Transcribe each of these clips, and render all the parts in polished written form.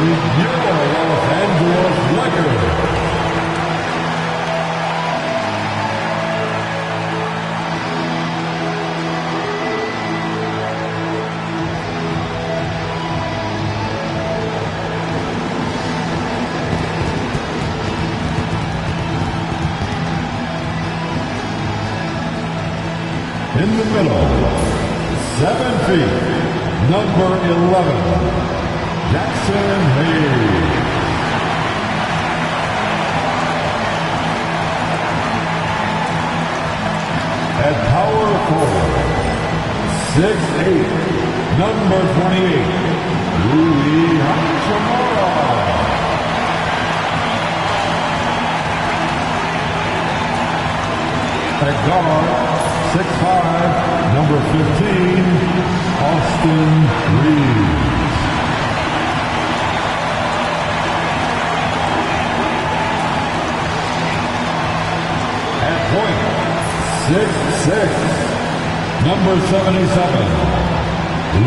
your Los Angeles Lakers. In the middle, 7 feet, number 11, Jackson Hayes. At power forward, 6'8", number 28, Rui Hachimura. At guard, 6'5", number 15, Austin Reeves. At point, 6'6", number 77,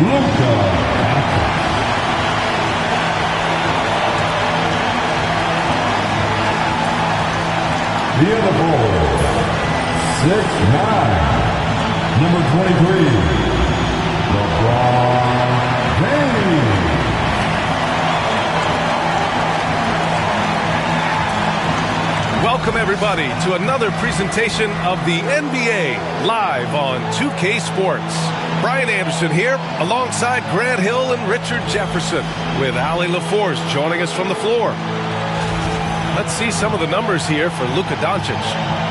Luka Doncic. Via the board, 6'9", number 23, LeBron James. Welcome, everybody, to another presentation of the NBA live on 2K Sports. Brian Anderson here, alongside Grant Hill and Richard Jefferson, with Allie LaForce joining us from the floor. Let's see some of the numbers here for Luka Doncic.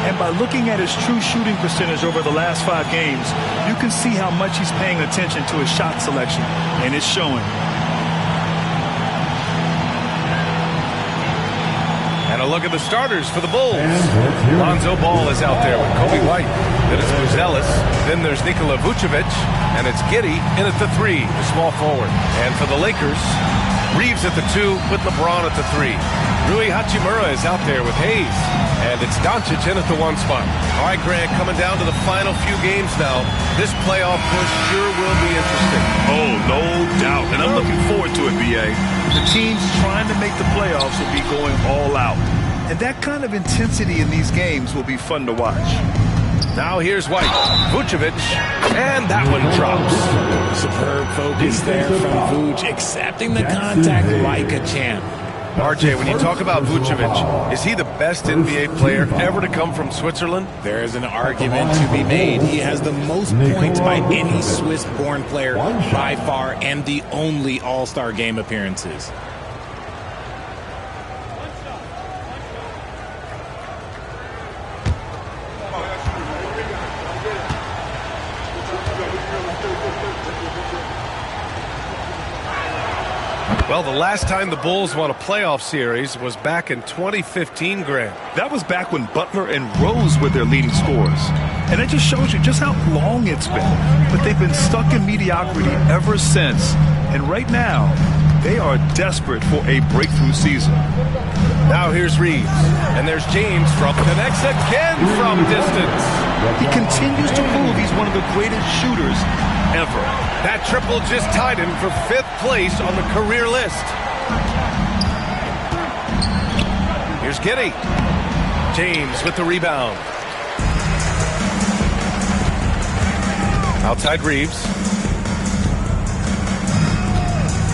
And by looking at his true shooting percentage over the last 5 games, you can see how much he's paying attention to his shot selection, and it's showing. And a look at the starters for the Bulls. Lonzo Ball is out there with Kobe White. Then it's Buzelis. Then there's Nikola Vucevic. And it's Giddey in at the 3, the small forward. And for the Lakers, Reeves at the 2 with LeBron at the 3. Rui Hachimura is out there with Hayes. And it's Doncic in at the 1 spot. All right, Grant, coming down to the final few games now. This playoff push sure will be interesting. Oh, no doubt. And I'm looking forward to it, B.A. The teams trying to make the playoffs will be going all out. And that kind of intensity in these games will be fun to watch. Now here's White. Vucevic. And that one drops. Superb focus there from Vuce, accepting the contact like a champ. RJ, when you talk about Vucevic, is he the best NBA player ever to come from Switzerland? There is an argument to be made. He has the most points by any Swiss-born player by far, and the only All-Star game appearances. Well, the last time the Bulls won a playoff series was back in 2015, Grant. That was back when Butler and Rose were their leading scorers. And it just shows you just how long it's been. But they've been stuck in mediocrity ever since. And right now, they are desperate for a breakthrough season. Now here's Reeves. And there's James from connects again from distance. He continues to prove he's one of the greatest shooters ever. That triple just tied him for 5th place on the career list. Here's Giddey. James with the rebound. Outside Reeves.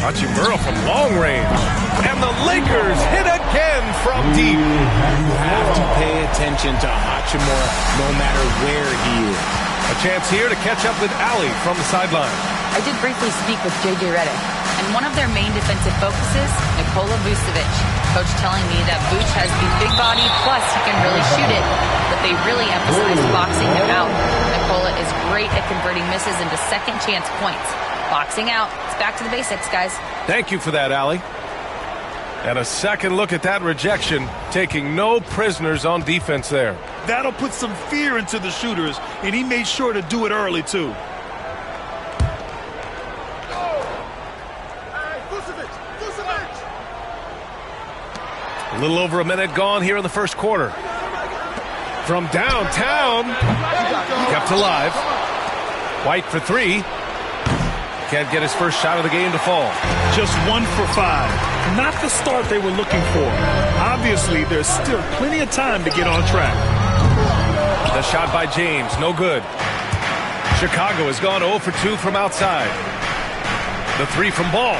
Hachimura from long range. And the Lakers hit again from deep. You have to pay attention to Hachimura no matter where he is. A chance here to catch up with Allie from the sideline. I did briefly speak with J.J. Redick, and one of their main defensive focuses, Nikola Vucevic. Coach telling me that Vuce has the big body, plus he can really shoot it, but they really emphasize boxing him out. Nikola is great at converting misses into second chance points. Boxing out. It's back to the basics, guys. Thank you for that, Allie. And a second look at that rejection, taking no prisoners on defense there. That'll put some fear into the shooters, and he made sure to do it early, too. A little over a minute gone here in the first quarter. From downtown, kept alive. White for 3. Can't get his first shot of the game to fall. Just 1 for 5. Not the start they were looking for. Obviously, there's still plenty of time to get on track. The shot by James, no good. Chicago has gone 0 for 2 from outside. The 3 from Ball.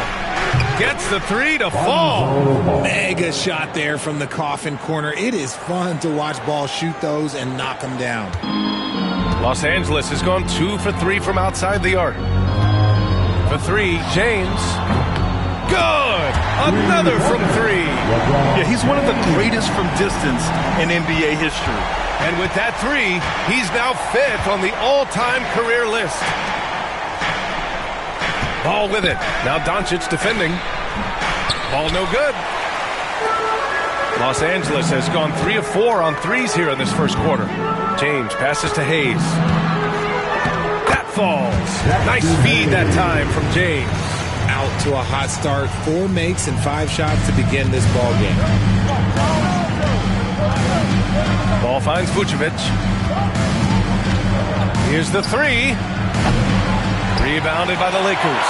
Gets the 3 to fall. Mega shot there from the coffin corner. It is fun to watch Ball shoot those and knock them down. Los Angeles has gone 2 for 3 from outside the arc. For 3, James. Good! Another from 3. Yeah, he's one of the greatest from distance in NBA history. And with that 3, he's now 5th on the all-time career list. Ball with it. Now Doncic defending. Ball no good. Los Angeles has gone 3 of 4 on threes here in this first quarter. James passes to Hayes. That falls. Nice feed that time from James. Out to a hot start. 4 makes and 5 shots to begin this ball game. Ball finds Vucevic. Here's the 3. Rebounded by the Lakers.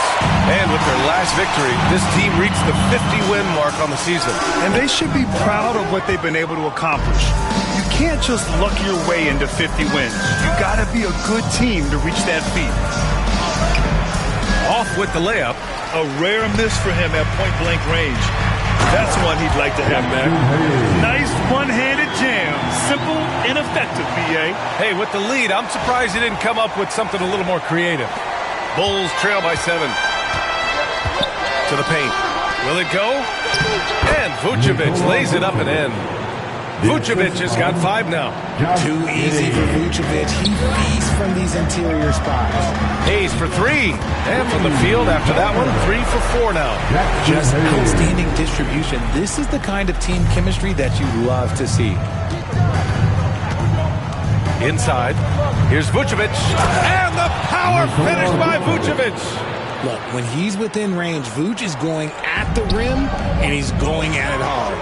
And with their last victory, this team reached the 50-win mark on the season. And they should be proud of what they've been able to accomplish. You can't just luck your way into 50 wins. You got to be a good team to reach that feat. Off with the layup. A rare miss for him at point-blank range. That's one he'd like to have back. Nice one-handed jam. Simple and effective, B.A. Hey, with the lead, I'm surprised he didn't come up with something a little more creative. Bulls trail by 7. To the paint. Will it go? And Vucevic lays it up and in. Vucevic has got 5 now. Too easy for Vucevic. He feasts from these interior spots. Hayes for 3. And from the field after that one, 3 for 4 now. Just outstanding distribution. This is the kind of team chemistry that you love to see. Inside. Here's Vucevic. And the power finish by Vucevic. Look, when he's within range, Vuce is going at the rim, and he's going at it hard.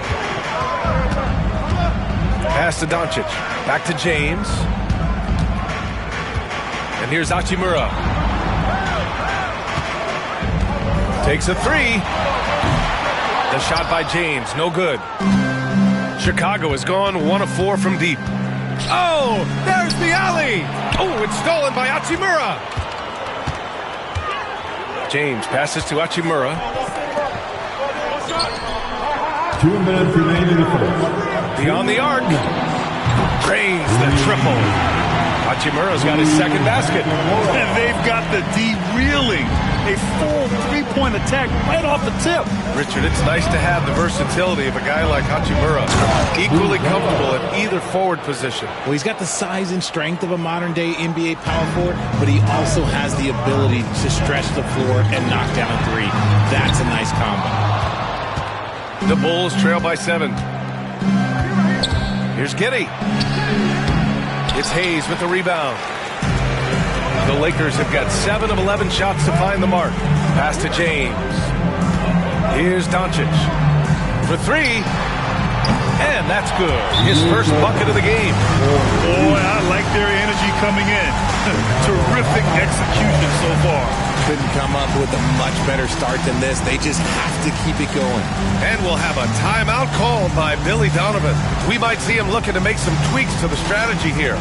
Pass to Doncic. Back to James. And here's Hachimura. Takes a 3. The shot by James, no good. Chicago has gone 1 of 4 from deep. Oh, there's the alley. Oh, it's stolen by Hachimura. James passes to Hachimura. 2 minutes remaining in the first. Beyond the arc. Drains the triple. Hachimura's got his second basket. And they've got the D reeling. A full 3-point attack right off the tip. Richard, it's nice to have the versatility of a guy like Hachimura. Equally comfortable at either forward position. Well, he's got the size and strength of a modern-day NBA power forward, but he also has the ability to stretch the floor and knock down a 3. That's a nice combo. The Bulls trail by 7. Here's Giddey. It's Hayes with the rebound. The Lakers have got 7 of 11 shots to find the mark. Pass to James. Here's Doncic for 3. And that's good. His first bucket of the game. Boy, I like their energy coming in. Terrific execution so far. Couldn't come up with a much better start than this. They just have to keep it going. And we'll have a timeout called by Billy Donovan. We might see him looking to make some tweaks to the strategy here.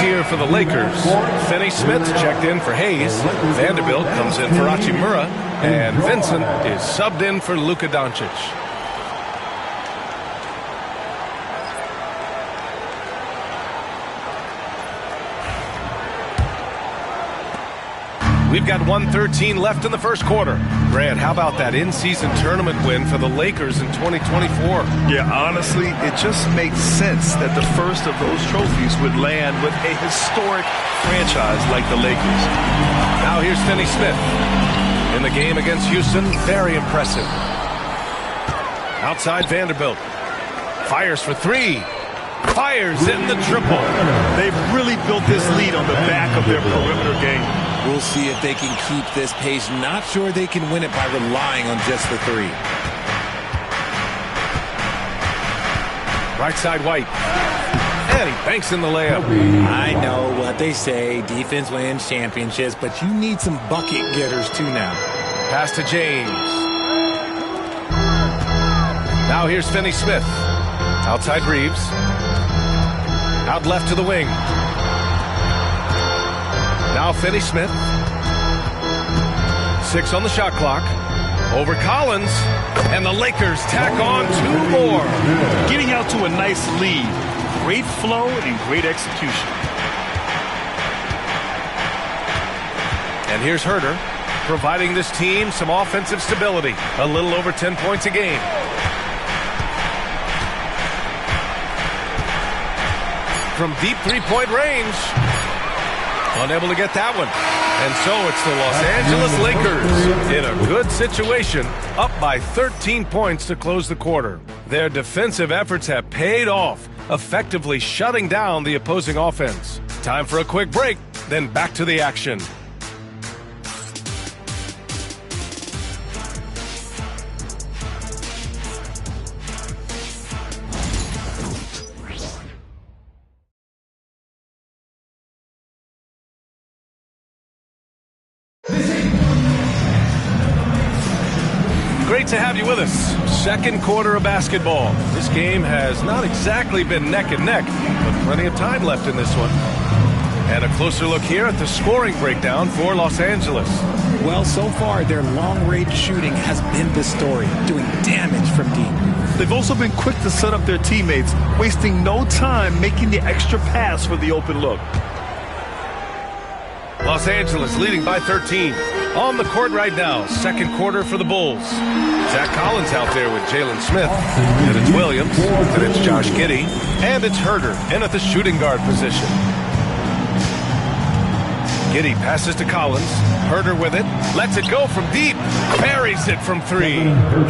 here for the Lakers. Finney Smith checked in for Hayes. Vanderbilt comes in for Hachimura. And Vincent is subbed in for Luka Doncic. We've got 1:13 left in the first quarter. Grant, how about that in-season tournament win for the Lakers in 2024? Yeah, honestly, it just makes sense that the first of those trophies would land with a historic franchise like the Lakers. Now here's Finney Smith. In the game against Houston, very impressive. Outside Vanderbilt. Fires for three. Fires in the triple. They've really built this lead on the back of their perimeter game. We'll see if they can keep this pace. Not sure they can win it by relying on just the three. Right side White. And he banks in the layup. I know what they say. Defense wins championships, but you need some bucket getters too now. Pass to James. Now here's Finney Smith. Outside Reeves. Out left to the wing. Now Finney Smith. 6 on the shot clock. Over Collins. And the Lakers tack on 2 more. Getting out to a nice lead. Great flow and great execution. And here's Herter, providing this team some offensive stability. A little over 10 points a game. From deep three-point range. Unable to get that one. And so it's the Los Angeles Lakers in a good situation, up by 13 points to close the quarter. Their defensive efforts have paid off, effectively shutting down the opposing offense. Time for a quick break, then back to the action. Great to have you with us. Second quarter of basketball. This game has not exactly been neck and neck, but plenty of time left in this one. And a closer look here at the scoring breakdown for Los Angeles. Well, so far, their long-range shooting has been the story, doing damage from deep. They've also been quick to set up their teammates, wasting no time making the extra pass for the open look. Los Angeles leading by 13. On the court right now, second quarter for the Bulls. Zach Collins out there with Jalen Smith. And it's Williams. And it's Josh Giddey. And it's Herter in at the shooting guard position. Giddey passes to Collins. Herter with it. Lets it go from deep. Buries it from 3.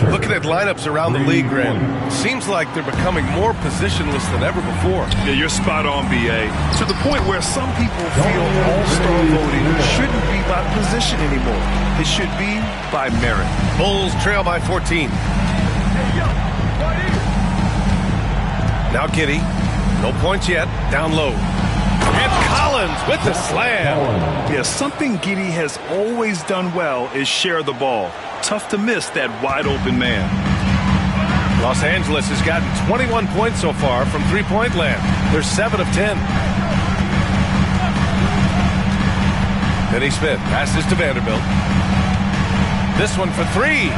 Looking at lineups around the league, Grant. Seems like they're becoming more positionless than ever before. Yeah, you're spot on, B.A. To the point where some people feel all-star voting shouldn't be by position anymore. It should be by merit. Bulls trail by 14. Now Giddey. No points yet. Down low. And Collins with the slam. Yeah, something Giddey has always done well is share the ball. Tough to miss that wide-open man. Los Angeles has gotten 21 points so far from three-point land. They're 7 of 10. Finney Smith passes to Vanderbilt. This one for 3.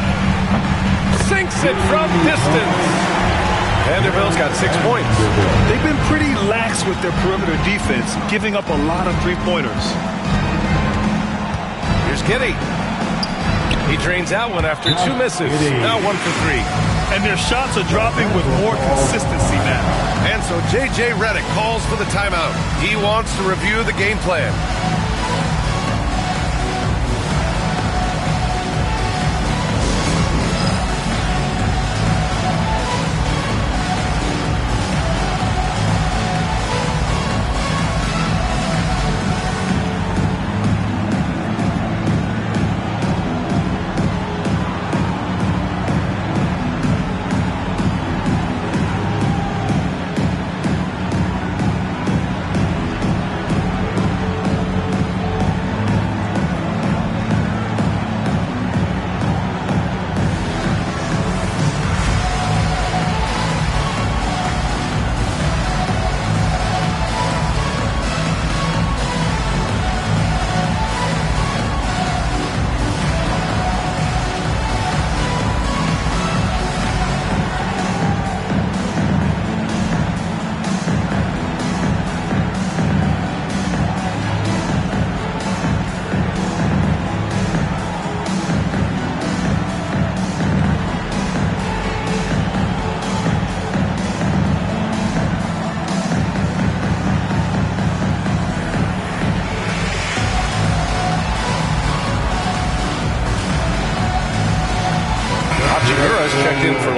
Sinks it from distance. Vanderbilt's got 6 points. They've been pretty lax with their perimeter defense, giving up a lot of three-pointers. Here's Giddey. He drains that one after 2 misses. Now 1 for 3. And their shots are dropping with more consistency now. And so J.J. Redick calls for the timeout. He wants to review the game plan.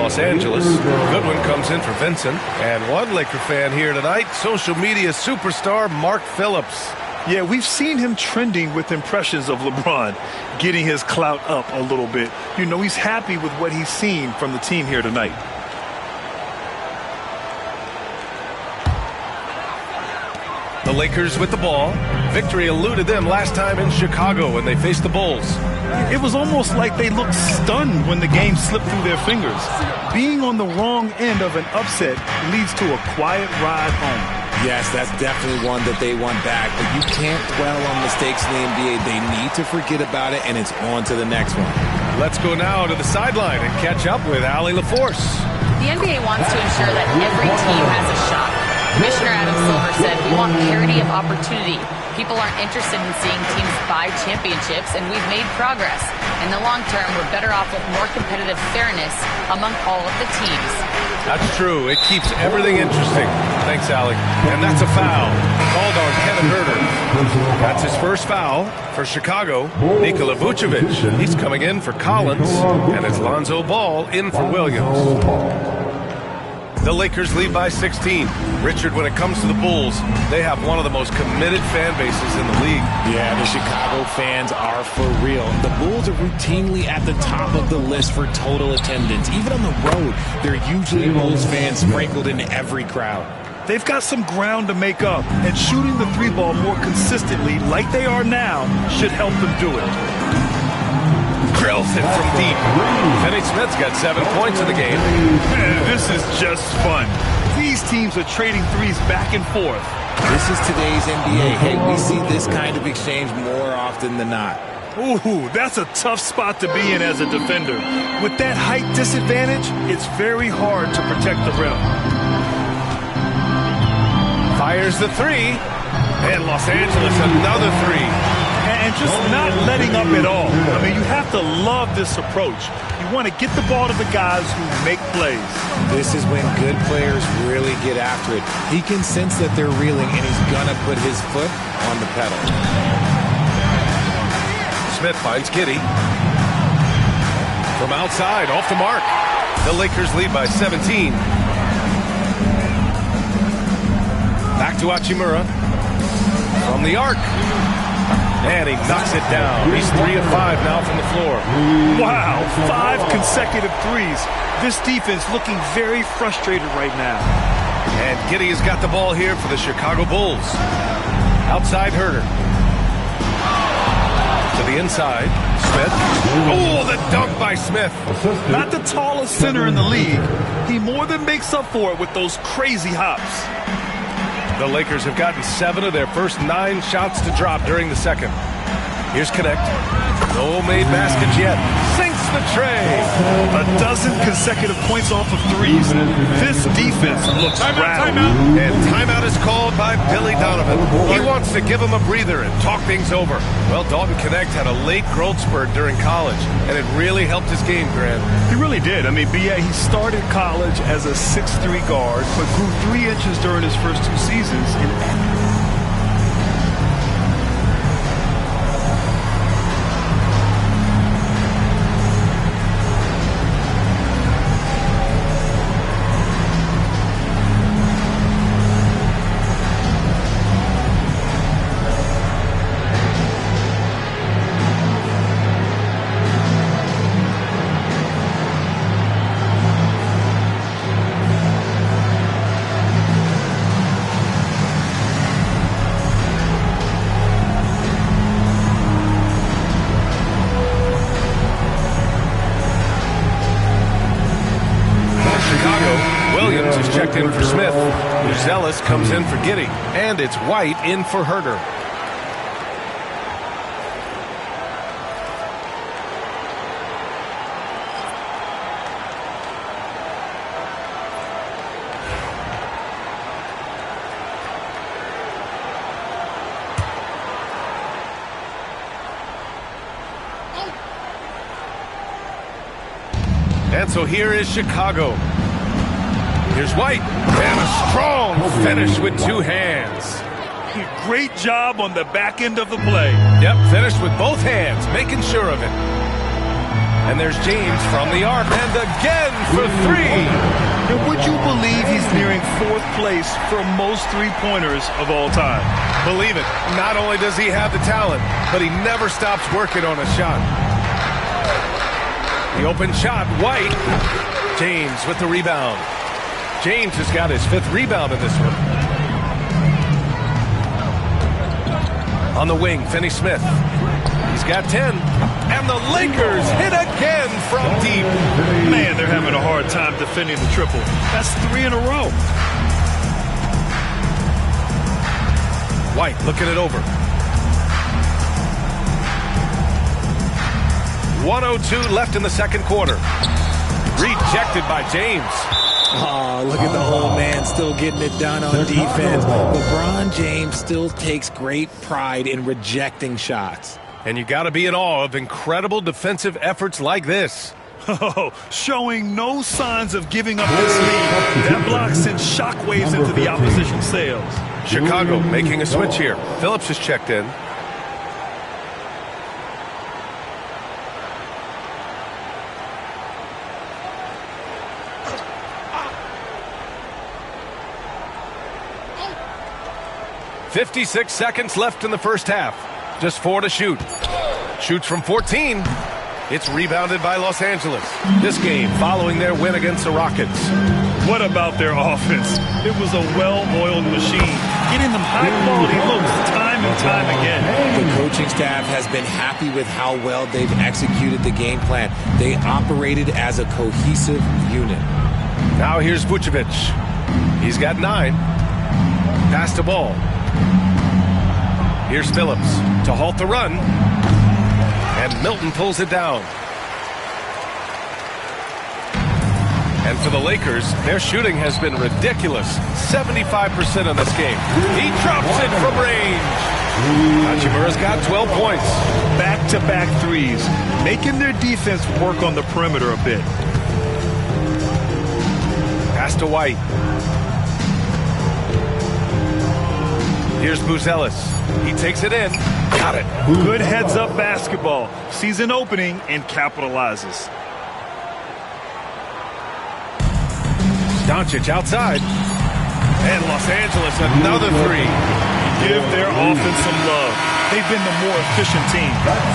Los Angeles. Goodwin comes in for Vincent. And one Laker fan here tonight, social media superstar Mark Phillips. Yeah, we've seen him trending with impressions of LeBron, getting his clout up a little bit. You know, he's happy with what he's seen from the team here tonight. The Lakers with the ball. Victory eluded them last time in Chicago when they faced the Bulls. It was almost like they looked stunned when the game slipped through their fingers. Being on the wrong end of an upset leads to a quiet ride home. Yes, that's definitely one that they want back, but you can't dwell on mistakes in the NBA. They need to forget about it, and it's on to the next one. Let's go now to the sideline and catch up with Allie LaForce. The NBA wants to ensure that every team has a shot. Commissioner Adam Silver said, "We want parity of opportunity. People aren't interested in seeing teams buy championships, and we've made progress. In the long term, we're better off with more competitive fairness among all of the teams." That's true. It keeps everything interesting. Thanks, Allie. And that's a foul called on Kevin Huerter. That's his first foul for Chicago. Nikola Vucevic, he's coming in for Collins, and it's Lonzo Ball in for Williams. The Lakers lead by 16. Richard, when it comes to the Bulls, they have one of the most committed fan bases in the league. Yeah, the Chicago fans are for real. The Bulls are routinely at the top of the list for total attendance. Even on the road, there are usually Bulls fans sprinkled in every crowd. They've got some ground to make up, and shooting the three ball more consistently like they are now should help them do it. Drills it from deep. Finney Smith's got 7 points in the game. This is just fun. These teams are trading threes back and forth. This is today's NBA. Hey, we see this kind of exchange more often than not. Ooh, that's a tough spot to be in as a defender. With that height disadvantage, it's very hard to protect the rim. Fires the three. And Los Angeles another three. And just not letting up at all. I mean, you have to love this approach. You want to get the ball to the guys who make plays. This is when good players really get after it. He can sense that they're reeling, and he's going to put his foot on the pedal. Smith finds Giddey. From outside, off the mark. The Lakers lead by 17. Back to Hachimura. From the arc. And he knocks it down. He's 3 of 5 now from the floor. Wow, 5 consecutive threes. This defense looking very frustrated right now. And Giddey has got the ball here for the Chicago Bulls. Outside Huerter. To the inside. Smith. Oh, the dunk by Smith. Not the tallest center in the league. He more than makes up for it with those crazy hops. The Lakers have gotten 7 of their first 9 shots to drop during the second. Here's Connect. No made baskets yet. Sinks the tray. A dozen consecutive points off of threes. This defense looks rattled. And timeout is called by Billy Donovan. He wants to give him a breather and talk things over. Well, Dalton Connect had a late growth spurt during college, and it really helped his game, Grant. He really did. I mean, he started college as a 6'3" guard, but grew 3 inches during his first 2 seasons. Williams is checked in for Smith. Zealous comes in for Giddey. And it's White in for Huerter. And so here is Chicago. Here's White. And a strong finish with 2 hands. Great job on the back end of the play. Yep, finished with both hands, making sure of it. And there's James from the arc, and again for three. And would you believe he's nearing 4th place for most three-pointers of all time? Believe it. Not only does he have the talent, but he never stops working on a shot. The open shot, White. James with the rebound. James has got his 5th rebound in this one. On the wing, Finney-Smith. He's got 10. And the Lakers hit again from deep. Man, they're having a hard time defending the triple. That's 3 in a row. White looking it over. 1:02 left in the second quarter. Rejected by James. Oh, look at the old man still getting it done on defense. LeBron James still takes great pride in rejecting shots. And you got to be in awe of incredible defensive efforts like this. Oh, showing no signs of giving up this lead. That block sends shockwaves into the opposition's sails. Chicago making a switch here. Phillips has checked in. .56 seconds left in the first half. Just 4 to shoot. Shoots from 14. It's rebounded by Los Angeles. This game following their win against the Rockets. What about their offense? It was a well-oiled machine, getting them high-quality looks time and time again. The coaching staff has been happy with how well they've executed the game plan. They operated as a cohesive unit. Now here's Vucevic. He's got 9. Pass the ball. Here's Phillips to halt the run. And Milton pulls it down. And for the Lakers, their shooting has been ridiculous. 75% in this game. He drops it from range. Hachimura's got 12 points. Back-to-back threes, making their defense work on the perimeter a bit. Pass to White. Here's Buzelis. He takes it in. Got it. Good heads-up basketball. Sees an opening and capitalizes. Doncic outside. And Los Angeles, another three. Give their offense some love. They've been the more efficient team.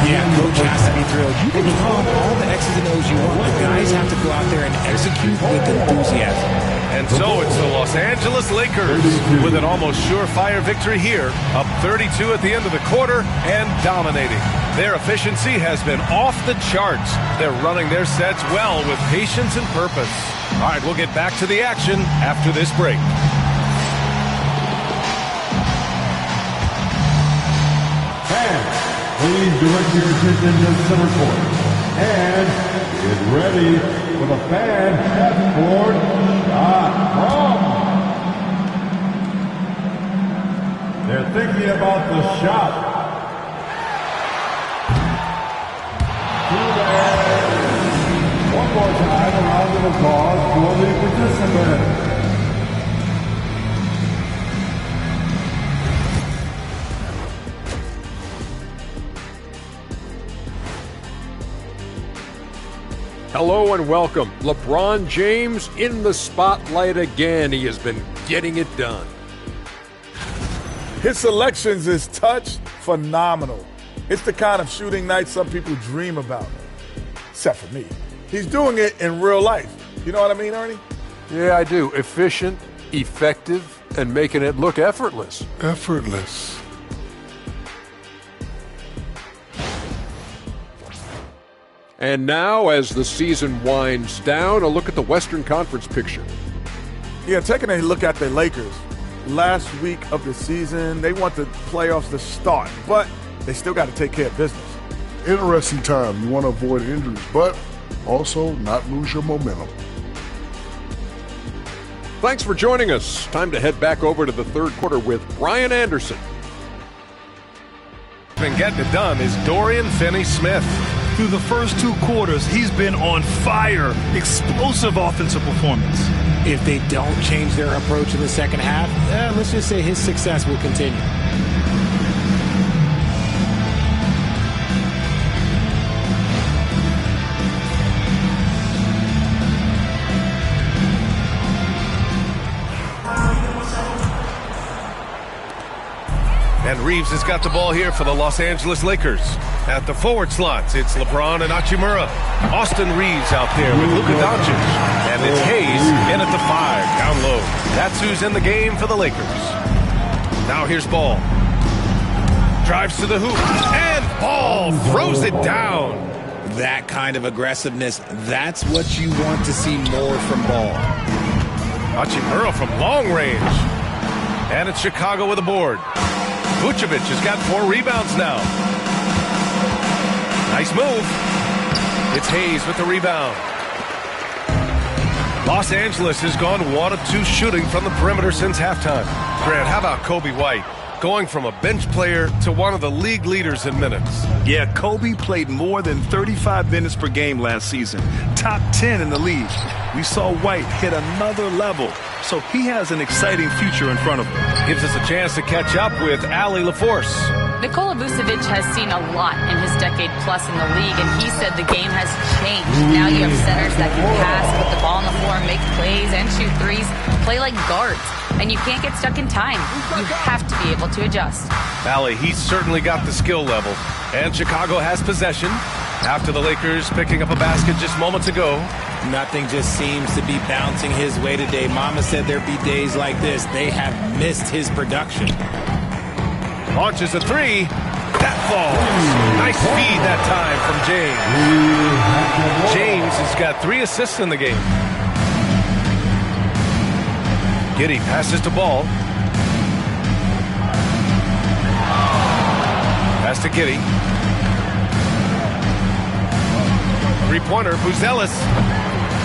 Yeah, coach has to be thrilled. You can call all the X's and O's you want. The guys have to go out there and execute with enthusiasm. And so it's the Los Angeles Lakers with an almost surefire victory here, up 32 at the end of the quarter and dominating. Their efficiency has been off the charts. They're running their sets well with patience and purpose. All right, we'll get back to the action after this break. Fans, please direct your attention to center court. And get ready for the fan half-court.com. They're thinking about the shot. One more time, a round of applause for the participants. Hello and welcome. LeBron James in the spotlight again. He has been getting it done. His selections is touch phenomenal. It's the kind of shooting night some people dream about, except for me. He's doing it in real life. You know what I mean, Ernie? Yeah, I do. Efficient, effective, and making it look effortless. Effortless. And now, as the season winds down, a look at the Western Conference picture. Yeah, taking a look at the Lakers. Last week of the season, they want the playoffs to start, but they still got to take care of business. Interesting time. You want to avoid injuries, but also not lose your momentum. Thanks for joining us. Time to head back over to the third quarter with Brian Anderson. Been getting it done is Dorian Finney-Smith. Through the first 2 quarters, he's been on fire. Explosive offensive performance. If they don't change their approach in the second half, let's just say his success will continue. And Reeves has got the ball here for the Los Angeles Lakers. At the forward slots, it's LeBron and Hachimura. Austin Reeves out there with Luka Doncic. And it's Hayes in at the 5, down low. That's who's in the game for the Lakers. Now here's Ball. Drives to the hoop. And Ball throws it down. That kind of aggressiveness, that's what you want to see more from Ball. Hachimura from long range. And it's Chicago with a board. Vucevic has got 4 rebounds now. Nice move. It's Hayes with the rebound. Los Angeles has gone 1 of 2 shooting from the perimeter since halftime. Grant, how about Coby White? Going from a bench player to one of the league leaders in minutes. Yeah, Kobe played more than 35 minutes per game last season. Top 10 in the league. We saw White hit another level, so he has an exciting future in front of him. Gives us a chance to catch up with Allie LaForce. Nikola Vucevic has seen a lot in his decade plus in the league, and he said the game has changed. Now you have centers that can pass, put the ball on the floor, make plays, and shoot threes, play like guards. And you can't get stuck in time. You have to be able to adjust. Allie, he's certainly got the skill level. And Chicago has possession after the Lakers picking up a basket just moments ago. Nothing just seems to be bouncing his way today. Mama said there'd be days like this. They have missed his production. Launches a 3. That falls. Nice feed that time from James. James has got 3 assists in the game. Giddey passes to Ball. Pass to Giddey. Three-pointer, Buzelis.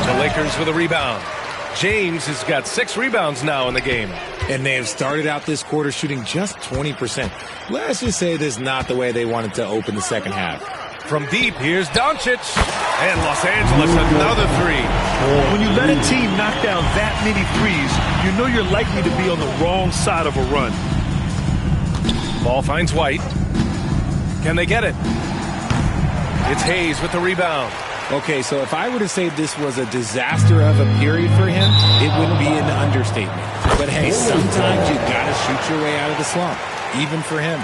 The Lakers with a rebound. James has got 6 rebounds now in the game. And they have started out this quarter shooting just 20%. Let's just say this is not the way they wanted to open the second half. From deep, here's Doncic. And Los Angeles, another 3. When you let a team knock down that many threes, you know you're likely to be on the wrong side of a run. Ball finds White. Can they get it? It's Hayes with the rebound. Okay, so if I were to say this was a disaster of a period for him, it wouldn't be an understatement. But hey, sometimes you gotta shoot your way out of the slump, even for him.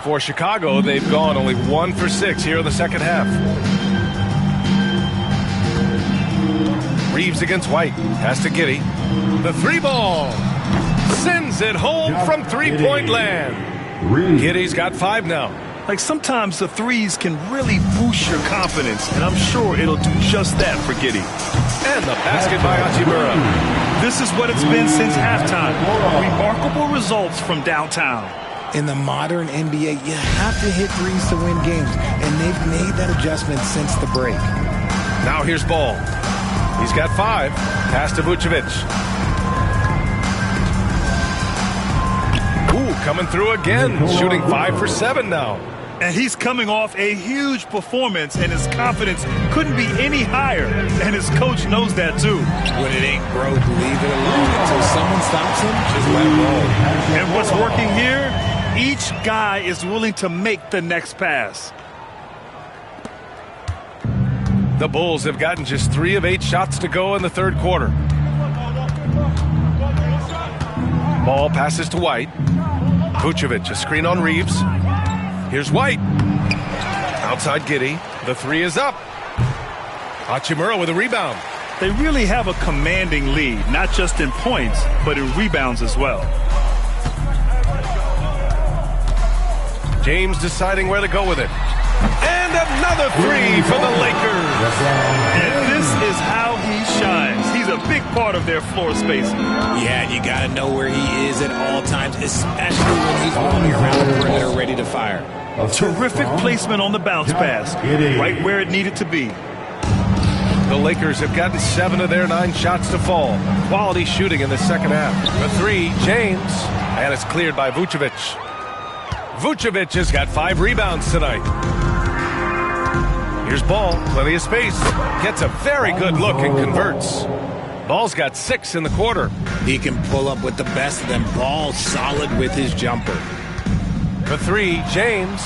For Chicago, they've gone only 1 for 6 here in the second half. Reeves against White. Pass to Giddey. The 3-ball. Sends it home from three-point land. Giddey's got 5 now. Like sometimes the threes can really boost your confidence, and I'm sure it'll do just that for Giddey. And the basket by Hachimura. This is what it's been since halftime. Remarkable results from downtown. In the modern NBA, you have to hit threes to win games, and they've made that adjustment since the break. Now here's Ball. He's got 5. Pass to Vucevic. Ooh, coming through again. Shooting 5 for 7 now. And he's coming off a huge performance, and his confidence couldn't be any higher. And his coach knows that, too. When it ain't broke, leave it alone. Until someone stops him, just let him roll. And what's working here? Each guy is willing to make the next pass. The Bulls have gotten just 3 of 8 shots to go in the third quarter. Ball passes to White. Vucevic, a screen on Reeves. Here's White. Outside Giddey. The 3 is up. Hachimura with a rebound. They really have a commanding lead, not just in points, but in rebounds as well. James deciding where to go with it. And another 3 for the Lakers. And this is how he shines. He's a big part of their floor spacing. Yeah, and you got to know where he is at all times, especially when he's rolling around the perimeter ready to fire. Terrific placement on the bounce pass, right where it needed to be. The Lakers have gotten 7 of their 9 shots to fall. Quality shooting in the second half. The 3, James. And it's cleared by Vucevic. Vucevic has got 5 rebounds tonight. Here's Ball, plenty of space. Gets a very good look and converts. Ball's got 6 in the quarter. He can pull up with the best of them. Ball solid with his jumper. For three, James.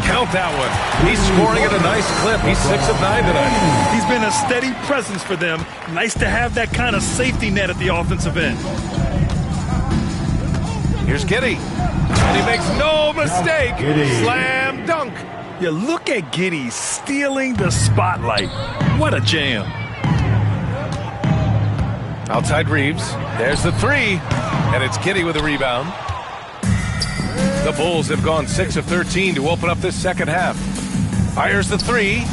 Count that one. He's scoring at a nice clip. He's 6 of 9 tonight. He's been a steady presence for them. Nice to have that kind of safety net at the offensive end. Here's Giddey. And he makes no mistake. Slam dunk. Yeah, look at Giddey stealing the spotlight. What a jam. Outside Reeves. There's the three. And it's Giddey with a rebound. The Bulls have gone 6 of 13 to open up this second half. Fires the three.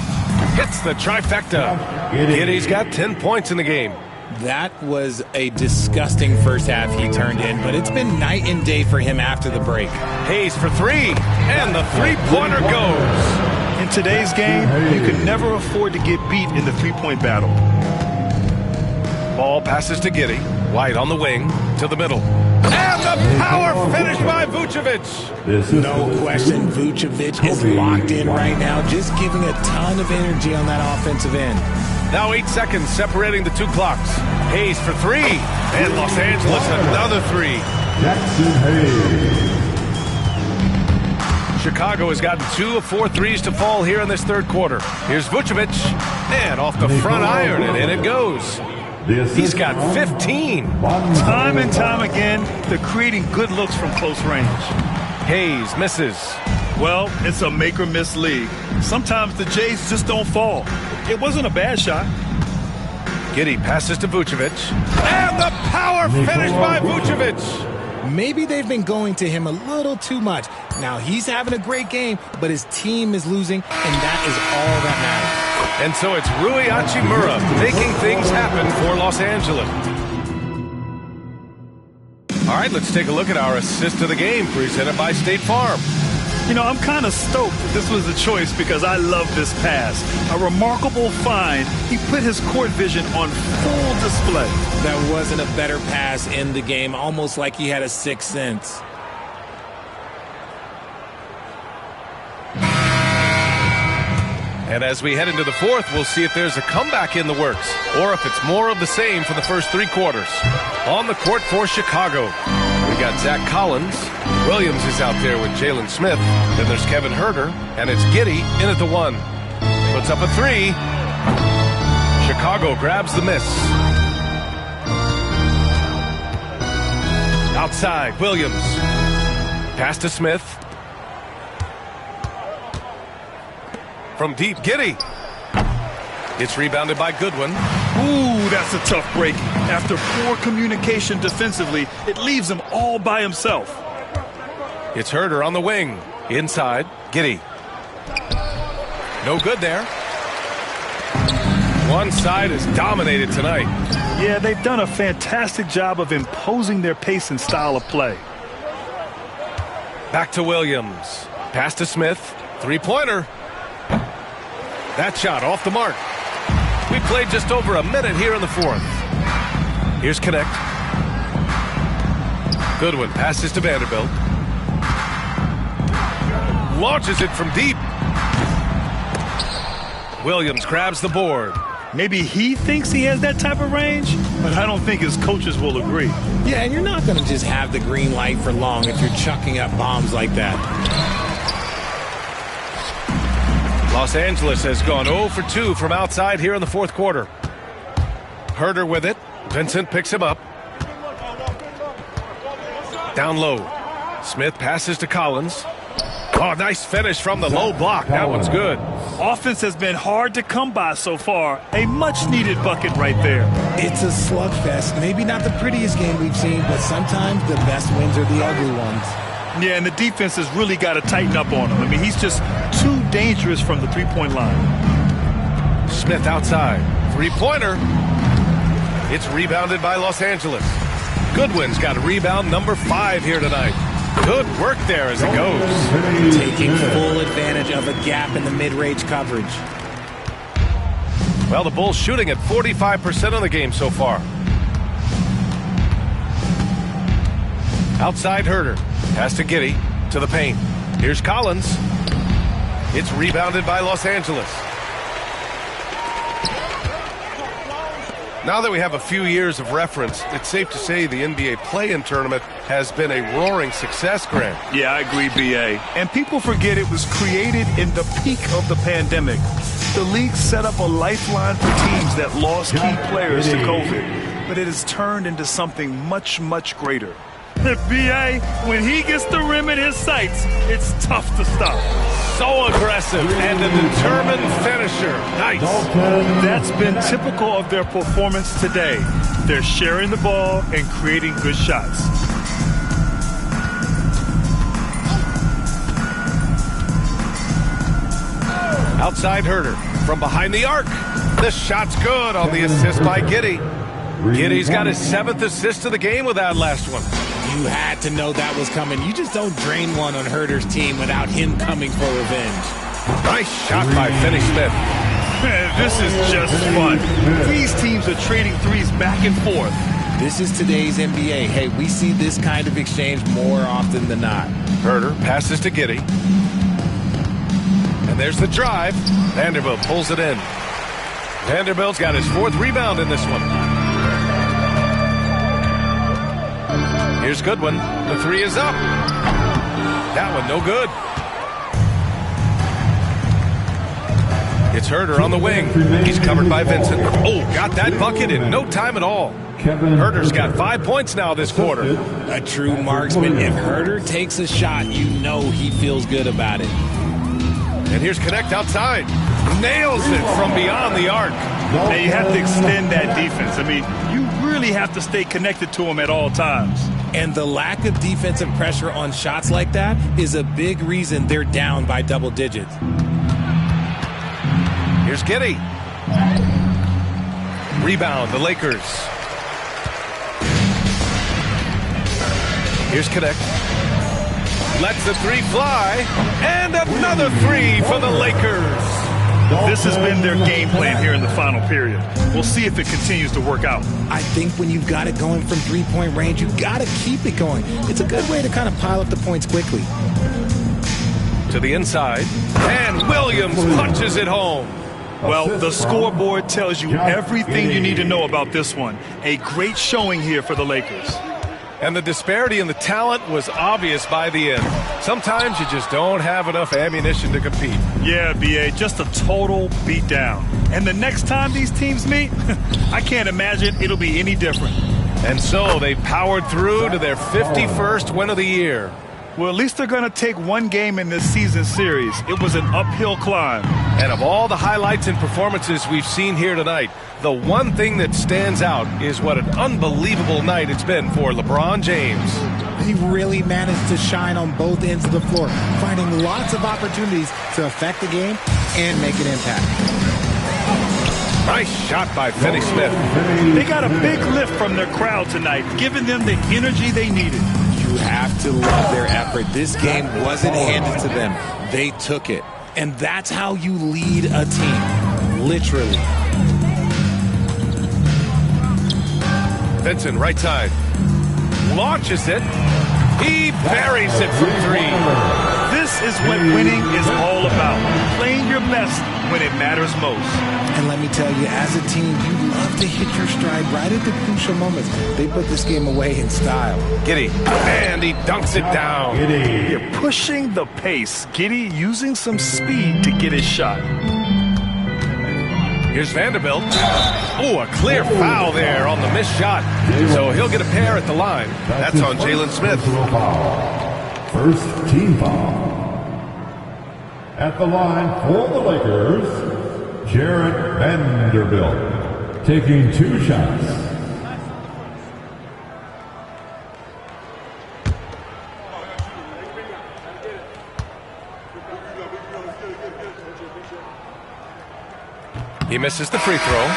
Hits the trifecta. Giddey's got 10 points in the game. That was a disgusting first half he turned in, but it's been night and day for him after the break. Hayes for three. And the three-pointer goes. In today's game, you can never afford to get beat in the three-point battle. Ball passes to Giddey. White on the wing to the middle. And the power finish by Vucevic. No question, Vucevic is locked in right now, just giving a ton of energy on that offensive end. Now 8 seconds separating the two clocks. Hayes for three. And Los Angeles another three. Jackson Hayes. Chicago has gotten 2 of 4 threes to fall here in this third quarter. Here's Vucevic. And off the front iron, and in it goes. He's got 15. Time and time again, they're creating good looks from close range. Hayes misses. Well, it's a make-or-miss league. Sometimes the Jays just don't fall. It wasn't a bad shot. Giddey passes to Vucevic. And the power finish by Vucevic. Maybe they've been going to him a little too much. Now, he's having a great game, but his team is losing, and that is all that matters. And so it's Rui Hachimura making things happen for Los Angeles. All right, let's take a look at our assist of the game presented by State Farm. You know, I'm kind of stoked that this was a choice because I love this pass. A remarkable find. He put his court vision on full display. That wasn't a better pass in the game, almost like he had a sixth sense. And as we head into the fourth, we'll see if there's a comeback in the works or if it's more of the same for the first 3 quarters. On the court for Chicago, we got Zach Collins. Williams is out there with Jalen Smith. Then there's Kevin Huerter, and it's Giddey in at the 1. Puts up a 3. Chicago grabs the miss. Outside, Williams. Pass to Smith. From deep, Giddey. It's rebounded by Goodwin. Ooh, that's a tough break. After poor communication defensively, it leaves him all by himself. It's Huerter on the wing. Inside, Giddey. No good there. One side is dominated tonight. Yeah, they've done a fantastic job of imposing their pace and style of play. Back to Williams. Pass to Smith. Three-pointer. That shot off the mark. We played just over a minute here in the fourth. Here's Connect. Goodwin passes to Vanderbilt. Launches it from deep. Williams grabs the board. Maybe he thinks he has that type of range, but I don't think his coaches will agree. Yeah, and you're not going to just have the green light for long if you're chucking up bombs like that. Los Angeles has gone 0 for 2 from outside here in the fourth quarter. Huerter with it. Vincent picks him up. Down low. Smith passes to Collins. Oh, nice finish from the low block. That one's good. Offense has been hard to come by so far. A much-needed bucket right there. It's a slugfest. Maybe not the prettiest game we've seen, but sometimes the best wins are the ugly ones. Yeah, and the defense has really got to tighten up on him. I mean, he's just too dangerous from the three-point line. Smith outside. Three-pointer. It's rebounded by Los Angeles. Goodwin's got rebound number 5 here tonight. Good work there as it goes. Taking full advantage of a gap in the mid-range coverage. Well, the Bulls shooting at 45% of the game so far. Outside Huerter. Pass to Giddey. To the paint. Here's Collins. It's rebounded by Los Angeles. Now that we have a few years of reference, it's safe to say the NBA play-in tournament has been a roaring success, Grant. Yeah, I agree, B.A. And people forget it was created in the peak of the pandemic. The league set up a lifeline for teams that lost key players to COVID, but it has turned into something much, much greater. B.A., when he gets the rim in his sights, it's tough to stop. So aggressive and a determined finisher. Nice. That's been typical of their performance today. They're sharing the ball and creating good shots. Outside Herder from behind the arc. The shot's good on the assist by Giddey. Giddey's got his 7th assist of the game with that last one. You had to know that was coming. You just don't drain one on Herder's team without him coming for revenge. Nice shot by Finney-Smith. This is just fun. These teams are trading threes back and forth. This is today's NBA. Hey, we see this kind of exchange more often than not. Herder passes to Giddey. And there's the drive. Vanderbilt pulls it in. Vanderbilt's got his 4th rebound in this one. Here's Goodwin. The 3 is up. That one no good. It's Herder on the wing. He's covered by Vincent. Oh, got that bucket in no time at all. Herder's got 5 points now this quarter. A true marksman. If Herder takes a shot, you know he feels good about it. And here's Connect outside. Nails it from beyond the arc. Now you have to extend that defense. I mean, you really have to stay connected to him at all times. And the lack of defensive pressure on shots like that is a big reason they're down by double digits. Here's Giddey. Rebound, the Lakers. Here's Connect. Lets the 3 fly. And another 3 for the Lakers. This has been their game plan here in the final period. We'll see if it continues to work out. I think when you've got it going from three-point range, you've got to keep it going. It's a good way to kind of pile up the points quickly. To the inside. And Williams punches it home. Well, the scoreboard tells you everything you need to know about this one. A great showing here for the Lakers. And the disparity in the talent was obvious by the end. Sometimes you just don't have enough ammunition to compete. Yeah, B.A., just a total beatdown. And the next time these teams meet, I can't imagine it'll be any different. And so they powered through to their 51st win of the year. Well, at least they're going to take one game in this season series. It was an uphill climb. And of all the highlights and performances we've seen here tonight, the one thing that stands out is what an unbelievable night it's been for LeBron James. He really managed to shine on both ends of the floor, finding lots of opportunities to affect the game and make an impact. Nice shot by Finney-Smith. They got a big lift from their crowd tonight, giving them the energy they needed. You have to love their effort. This game wasn't handed to them. They took it. And that's how you lead a team. Literally. Vincent, right side. Launches it. He buries it from 3. This is what winning is all about. Playing your best when it matters most. And let me tell you, as a team, you love to hit your stride right at the crucial moments. They put this game away in style. Giddey, and he dunks it down. Giddey. You're pushing the pace. Giddey using some speed to get his shot. Here's Vanderbilt. Oh, a clear foul there on the missed shot. So he'll get a pair at the line. That's on Jalen Smith. First team foul. At the line for the Lakers, Jarred Vanderbilt, taking 2 shots. He misses the free throw.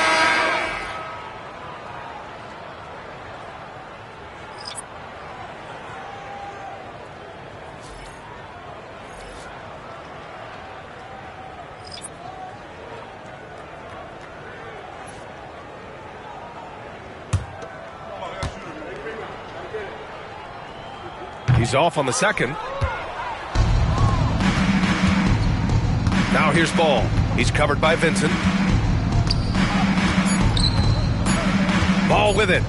He's off on the second. Now here's Ball. He's covered by Vincent. Ball with it.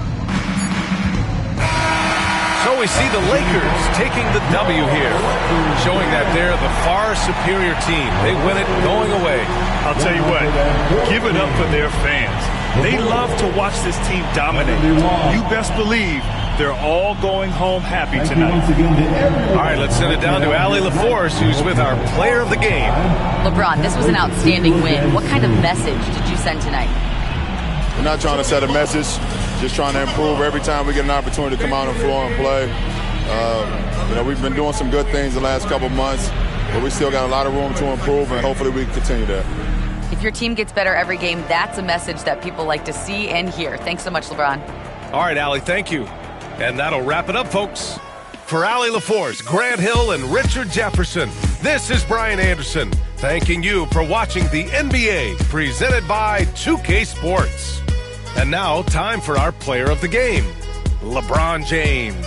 So we see the Lakers taking the W here, showing that they're the far superior team. They win it going away. I'll tell you what, give it up for their fans. They love to watch this team dominate. You best believe they're all going home happy tonight. All right, let's send it down to Allie LaForce, who's with our player of the game. LeBron, this was an outstanding win. What kind of message did you send tonight? We're not trying to set a message, just trying to improve every time we get an opportunity to come out on the floor and play. We've been doing some good things the last couple months, but we still got a lot of room to improve, and hopefully we can continue that. If your team gets better every game, that's a message that people like to see and hear. Thanks so much, LeBron. All right, Allie, thank you. And that'll wrap it up, folks. For Allie LaForce, Grant Hill, and Richard Jefferson, this is Brian Anderson, thanking you for watching the NBA, presented by 2K Sports. And now, time for our player of the game, LeBron James.